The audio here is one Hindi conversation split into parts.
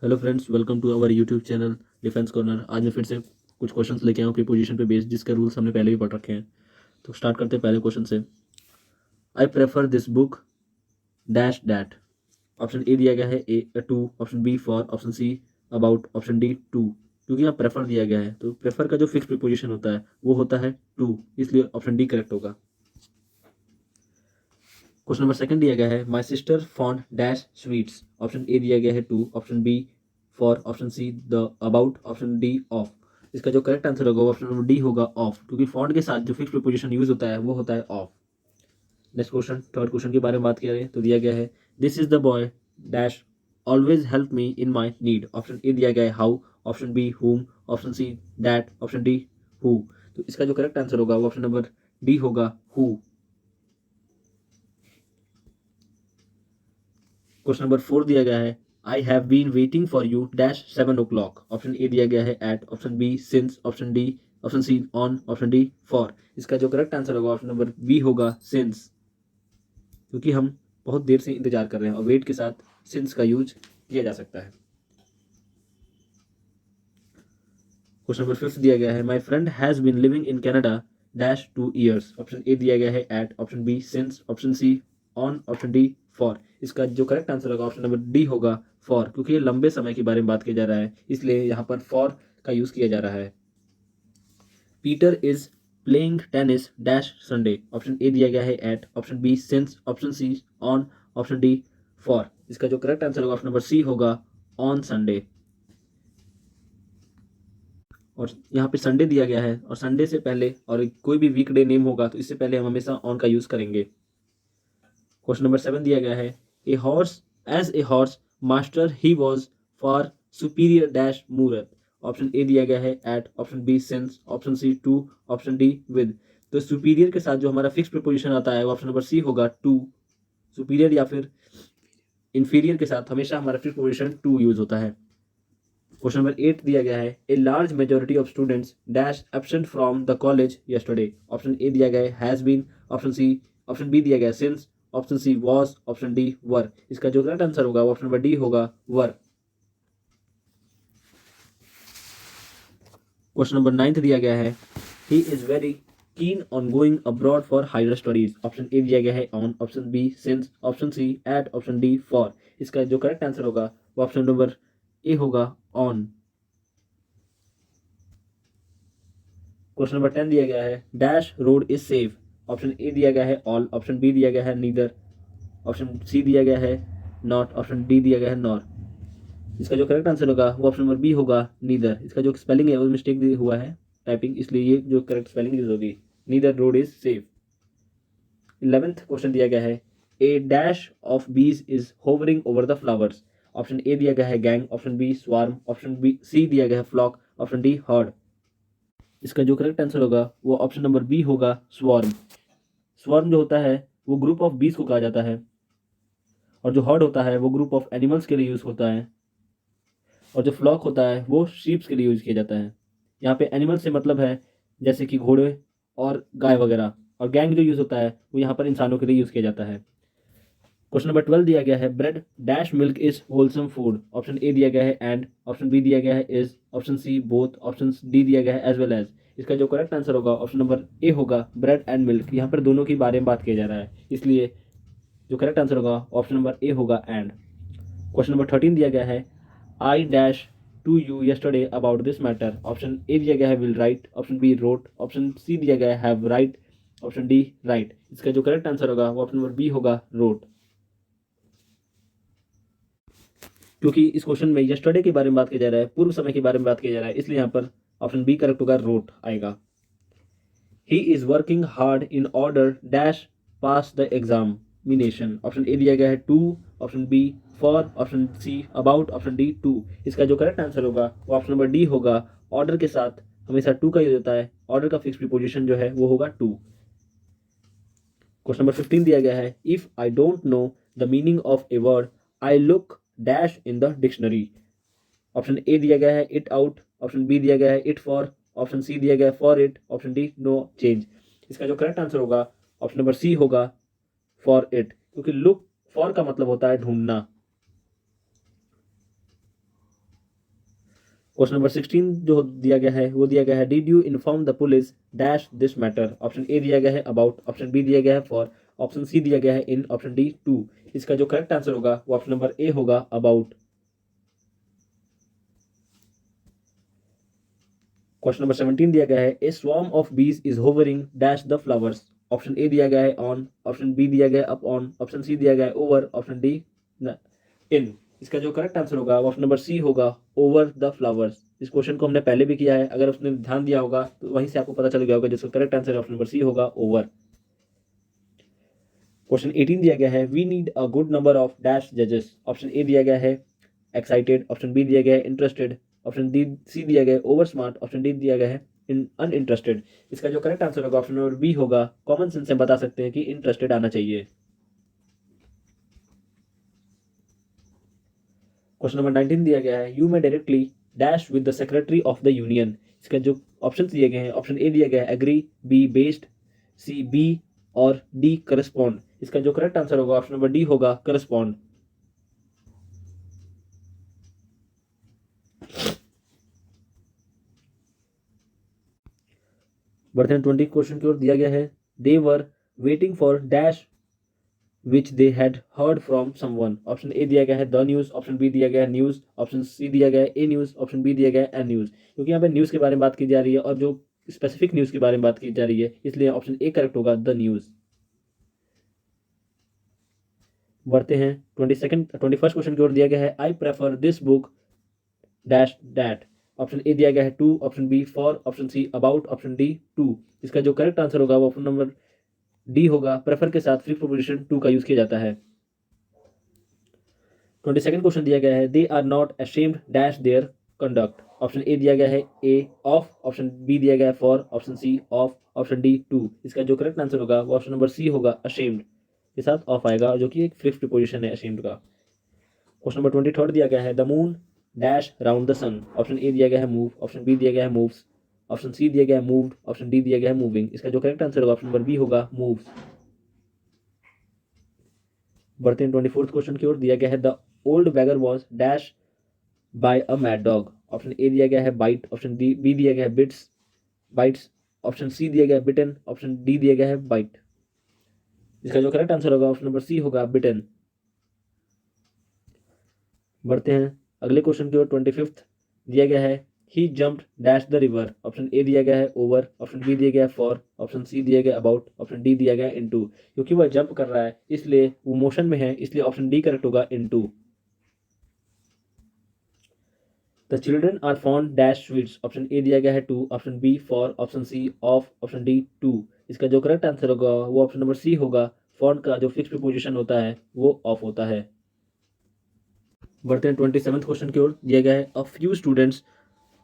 Hello friends, welcome to our YouTube channel defence corner. आज मैं फिर से कुछ क्वेश्चंस लेके आया हूँ प्रीपोजिशन पे बेस्ड, जिसके रूल्स हमने पहले भी पढ़ रखे हैं। तो स्टार्ट करते हैं पहले क्वेश्चन से। I prefer this book dash that. Option A दिया गया है A to, option B for, option C about, option D to. क्योंकि यहाँ प्रेफर दिया गया है तो प्रेफर का जो फिक्स प्रीपोजिशन होता है वो होता है टू, इसलिए ऑप्शन डी करेक्ट होगा। क्वेश्चन नंबर सेकंड दिया गया है my sister fond dash sweets. Option A दिया गया है to, option B for, option C the about, option D of. इसका जो करेक्ट आंसर होगा ऑप्शन नंबर डी होगा ऑफ, क्योंकि फॉन्ट के साथ जो फिक्स प्रीपोजिशन यूज होता है वो होता है of. Next question, third question के बारे में बात करें तो दिया गया है this is the boy dash always help me in my need. Option A दिया गया है how, option B whom, option C that, option D who. तो इसका जो करेक्ट आंसर होगा वो ऑप्शन नंबर डी होगा हु। क्वेश्चन नंबर फोर दिया गया है I have been waiting for you dash 7 o'clock। Option A दिया गया है at, option B since, option D, option C on, option D for. इसका जो करेक्ट आंसर होगा ऑप्शन नंबर बी होगा सिंस, क्योंकि हम बहुत देर से इंतजार कर रहे हैं और वेट के साथ सिंस का यूज किया जा सकता है। क्वेश्चन नंबर फिफ्थ दिया गया है my friend has been living in Canada dash 2 years। Option A दिया गया है at, option B since, option C on, option D for. इसका जो करेक्ट आंसर होगा ऑप्शन नंबर डी होगा फॉर, क्योंकि ये लंबे समय के बारे में बात किया जा रहा है, इसलिए यहाँ पर फॉर का यूज किया जा रहा है। Peter is playing tennis dash Sunday. Option A दिया गया है at, option B since, option C on, option D for. इसका जो करेक्ट आंसर होगा ऑप्शन नंबर सी होगा ऑन संडे। और यहाँ पे संडे दिया गया है और संडे से पहले और कोई भी वीकडे नेम होगा तो इससे पहले हम हमेशा ऑन का यूज करेंगे। क्वेश्चन नंबर 7 दिया गया है a horse as a horse master he was for superior dash Murat. Option A दिया गया है at, option B since, option C to, option D with. तो सुपीरियर के साथ जो हमारा फिक्स प्रीपोजिशन आता है वो ऑप्शन नंबर सी होगा टू। सुपीरियर या फिर इंफीरियर के साथ हमेशा हमारा फिक्स प्रीपोजिशन टू यूज होता है। क्वेश्चन नंबर 8 दिया गया है a large majority of students dash absent from the college yesterday. Option A दिया गया है has been, option C, option B दिया गया है since, option C was, option D were. इसका जो करेक्ट आंसर होगा ऑप्शन नंबर डी होगा वर। क्वेश्चन नंबर 9 दिया गया है he is very keen on going abroad for higher studies. Option A दिया गया है on, option B since, option C at, option D for. इसका जो करेक्ट आंसर होगा वो ऑप्शन नंबर ए होगा ऑन। क्वेश्चन नंबर 10 दिया गया है dash road is safe. Option A दिया गया है ऑल, ऑप्शन बी दिया गया है नीदर, ऑप्शन सी दिया गया है नॉट, ऑप्शन डी दिया गया है नॉर। इसका जो करेक्ट आंसर होगा वो ऑप्शन नंबर बी होगा नीदर। इसका जो स्पेलिंग है वो मिस्टेक हुआ है टाइपिंग, इसलिए ये जो करेक्ट स्पेलिंग यूज होगी neither road is safe. 11th question दिया गया है a dash of bees is hovering over the flowers. Option A दिया गया है gang, option B swarm, option B C दिया गया है फ्लॉक, ऑप्शन डी हर्ड। इसका जो करेक्ट आंसर होगा वो ऑप्शन नंबर बी होगा स्वार्म। स्वार्म जो होता है वो ग्रुप ऑफ बीज को कहा जाता है, और जो हर्ड होता है वो ग्रुप ऑफ एनिमल्स के लिए यूज होता है, और जो फ्लॉक होता है वो शीप्स के लिए यूज किया जाता है। यहाँ पे एनिमल से मतलब है जैसे कि घोड़े और गाय वगैरह, और गैंग जो यूज होता है वो यहाँ पर इंसानों के लिए यूज किया जाता है। क्वेश्चन नंबर 12 दिया गया है bread dash milk is wholesome food. Option A दिया गया है एंड, ऑप्शन बी दिया गया है is, option C both, option D दिया गया है एज वेल एज। इसका जो करेक्ट आंसर होगा ऑप्शन नंबर ए होगा ब्रेड एंड मिल्क। यहाँ पर दोनों के बारे में बात किया जा रहा है, इसलिए जो करेक्ट आंसर होगा ऑप्शन नंबर ए होगा एंड। क्वेश्चन नंबर 13 दिया गया है I dash to you yesterday about this matter. Option A दिया गया है will write, option B wrote, option C दिया गया है have write, option D write. इसका जो करेक्ट आंसर होगा वो ऑप्शन नंबर बी होगा रोट, क्योंकि इस क्वेश्चन में यस्टरडे के बारे में बात किया जा रहा है, पूर्व समय के बारे में बात किया जा रहा है, इसलिए यहाँ पर ऑप्शन बी करेक्ट होगा रोट आएगा। He is working hard in order dash pass the examination. Option A दिया गया है to, option B for, option C about, option D to. इसका जो करेक्ट आंसर होगा वो ऑप्शन नंबर डी होगा। ऑर्डर के साथ हमेशा टू का यूज होता है, ऑर्डर का फिक्स प्रीपोजिशन जो है वो होगा टू। क्वेश्चन नंबर 15 दिया गया है if I don't know the meaning of a word I look dash in the dictionary. Option A दिया गया है इट आउट, ऑप्शन बी दिया गया है इट फॉर, ऑप्शन सी दिया गया है for it, option D no change. इसका जो करेक्ट आंसर होगा ऑप्शन नंबर सी होगा फॉर इट, क्योंकि लुक फॉर का मतलब होता है ढूंढना। क्वेश्चन नंबर 16 जो दिया गया है वो दिया गया है did you inform the police dash this matter. Option A दिया गया है अबाउट, ऑप्शन बी दिया गया है फॉर, ऑप्शन सी दिया गया है इन, ऑप्शन डी टू। इसका जो करेक्ट आंसर होगा वो ऑप्शन नंबर ए होगा अबाउट। क्वेश्चन नंबर 17 दिया गया है ए swarm of bees is hovering dash the flowers. Option A दिया गया है ऑन, ऑप्शन बी दिया गया है अप ऑन, ऑप्शन सी दिया गया है ओवर, ऑप्शन डी इन। इसका जो करेक्ट आंसर होगा वो ऑप्शन नंबर सी होगा ओवर द फ्लावर्स। इस क्वेश्चन को हमने पहले भी किया है, अगर उसने ध्यान दिया होगा तो वहीं से आपको पता चल गया होगा जिसका correct answer option number C होगा ओवर। क्वेश्चन 18 दिया गया है we need a good number of dash जजेस। ऑप्शन ए दिया गया है एक्साइटेड, ऑप्शन बी दिया गया है इंटरेस्टेड, ऑप्शन डी सी दिया गया है ओवर स्मार्ट, ऑप्शन डी दिया गया है अनइंटरेस्टेड। इसका जो करेक्ट आंसर होगा ऑप्शन नंबर बी होगा। कॉमन सेंस से बता सकते हैं कि इंटरेस्टेड आना चाहिए। क्वेश्चन नंबर 19 दिया गया है you may directly dash with the secretary of the union. इसका जो ऑप्शन दिए गए हैं ऑप्शन ए दिया गया है agree, B based, C B और डी करस्पॉन्ड। इसका जो करेक्ट आंसर होगा ऑप्शन नंबर डी होगा करस्पॉन्ड। बढ़ते हैं 20 क्वेश्चन की ओर। दिया गया है they were waiting for dash which they had heard from someone. Option A दिया गया है द न्यूज़, ऑप्शन बी दिया गया है न्यूज़, ऑप्शन सी दिया गया है ए न्यूज़, ऑप्शन बी दिया गया है ए न्यूज़। क्योंकि यहाँ पे न्यूज़ के बारे में बात की जा रही है और जो स्पेसिफिक न्यूज़ के बारे में बात की जा रही है, इसलिए ऑप्शन ए करेक्ट होगा द न्यूज़। बढ़ते हैं 21st क्वेश्चन की ओर। दिया गया है I prefer this book dash that. Option A दिया गया है to, option B for, option C about, option D to. इसका जो करेक्ट आंसर होगा वो ऑप्शन नंबर डी होगा। प्रेफर के साथ प्रीफिक्स प्रीपोजिशन टू का यूज किया जाता है। 22nd क्वेश्चन दिया गया है they are not ashamed dash there conduct. Option A दिया गया है ए ऑफ, ऑप्शन बी दिया गया है for, option C of, option D to. इसका जो करेक्ट आंसर होगा वो ऑप्शन नंबर सी होगा अशेम्ड के साथ ऑफ आएगा, जो कि एक प्रीफिक्स प्रीपोजिशन है अशेम्ड का। क्वेश्चन नंबर 23 दिया गया है the moon dash round the sun. Option A दिया गया है मूव, ऑप्शन बी दिया गया है मूव्स, ऑप्शन सी दिया गया है मूव्ड, ऑप्शन डी दिया गया है मूविंग। इसका जो करेक्ट आंसर होगा ऑप्शन नंबर बी होगा मूव्स। बढ़ते हैं 24th क्वेश्चन की ओर। दिया गया है the old beggar was dash by a mad dog. Option A दिया गया है बाइट, ऑप्शन डी बी दिया गया है बिट्स बाइट्स, ऑप्शन सी दिया गया है बिटन, ऑप्शन डी दिया गया है बाइट। इसका जो करेक्ट आंसर होगा ऑप्शन नंबर सी होगा बिटन। बढ़ते हैं अगले क्वेश्चन की ओर। 25th दिया गया है he jumped dash the river. Option A दिया गया है ओवर, ऑप्शन बी दिया गया है फॉर, ऑप्शन सी दिया गया अबाउट, ऑप्शन डी दिया गया है इनटू। क्योंकि वह जंप कर रहा है इसलिए वो मोशन में है, इसलिए ऑप्शन डी करेक्ट होगा into. The children are fond dash sweets. Option A दिया गया है to, option B for, option C of, option D to. इसका जो करेक्ट आंसर होगा वो ऑप्शन नंबर सी होगा। फॉन्ड का जो फिक्स प्रीपोजिशन होता है वो ऑफ होता है। बढ़ते हैं 27th क्वेश्चन की ओर। दिया गया है a few students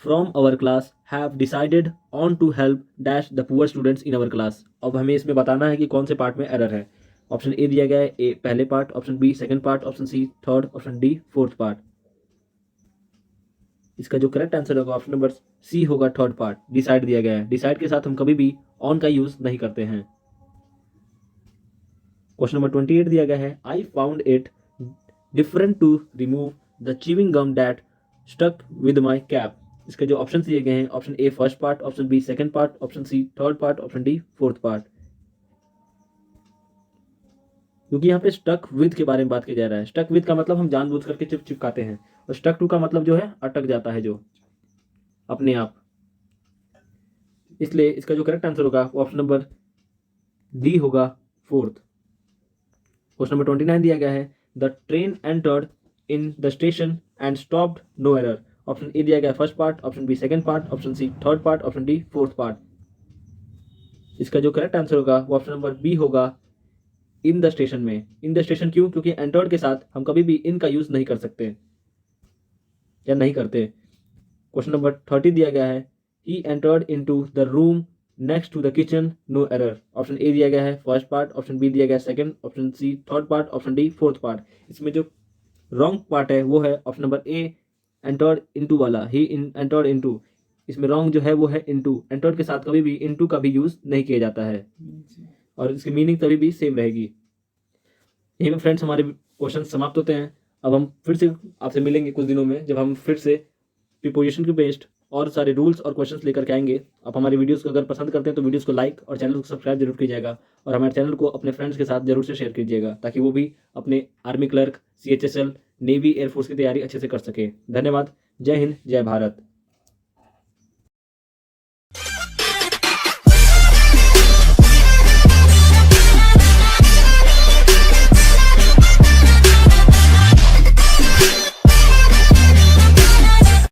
from our class have decided on to help dash the poor students in our class. अब हमें इसमें बताना है कि कौन से पार्ट में एरर है। ऑप्शन ए दिया गया है ए पहले part, option B second part, option C third, option D fourth part. इसका जो करेक्ट आंसर होगा ऑप्शन नंबर सी होगा थर्ड पार्ट। डिसाइड दिया गया है, डिसाइड के साथ हम कभी भी ऑन का यूज नहीं करते हैं। क्वेश्चन नंबर 28 दिया गया है I found it different to remove the chewing gum that stuck with my cap. इसके जो ऑप्शन दिए गए हैं option A first part, option B second part, option C third part, option D fourth part. क्योंकि यहाँ पे स्टक विद के बारे में बात किया जा रहा है। स्टक विद का मतलब हम जानबूझ करके चिपकाते हैं, और स्टक टू का मतलब जो है अटक जाता है जो अपने आप। इसलिए इसका जो करेक्ट आंसर होगा वो ऑप्शन नंबर डी होगा फोर्थ। क्वेश्चन नंबर 29 दिया गया है the train entered in the station and stopped no error. Option A दिया गया first part, option B second part, option C third part, option D fourth part. इसका जो करेक्ट आंसर होगा वो ऑप्शन नंबर बी होगा इन द स्टेशन में। इन द स्टेशन क्यों? क्योंकि एंटर्ड के साथ हम कभी भी इन का यूज नहीं कर सकते या नहीं करते। क्वेश्चन नंबर 30 दिया गया है he entered into the room next to the kitchen no error. Option A दिया गया है फर्स्ट पार्ट, ऑप्शन बी दिया गया है second, option C third part, option D fourth part. इसमें जो रॉन्ग पार्ट है वो है option number A entered into वाला, ही एंटर्ड इनटू। इसमें रॉन्ग जो है वो है इनटू। एंटर्ड के साथ कभी भी इनटू का भी यूज नहीं किया जाता है और इसकी मीनिंग तभी भी सेम रहेगी। यही में फ्रेंड्स हमारे क्वेश्चन समाप्त होते हैं। अब हम फिर से आपसे मिलेंगे कुछ दिनों में, जब हम फिर से प्रीपोजिशन के बेस्ड और सारे रूल्स और क्वेश्चंस लेकर के आएंगे। आप हमारी वीडियोस को अगर पसंद करते हैं तो वीडियोस को लाइक और चैनल को सब्सक्राइब जरूर कीजिएगा और हमारे चैनल को अपने फ्रेंड्स के साथ जरूर से शेयर कीजिएगा ताकि वो भी अपने army clerk, CHSL, navy, air force की तैयारी अच्छे से कर सके। धन्यवाद। जय हिंद, जय भारत।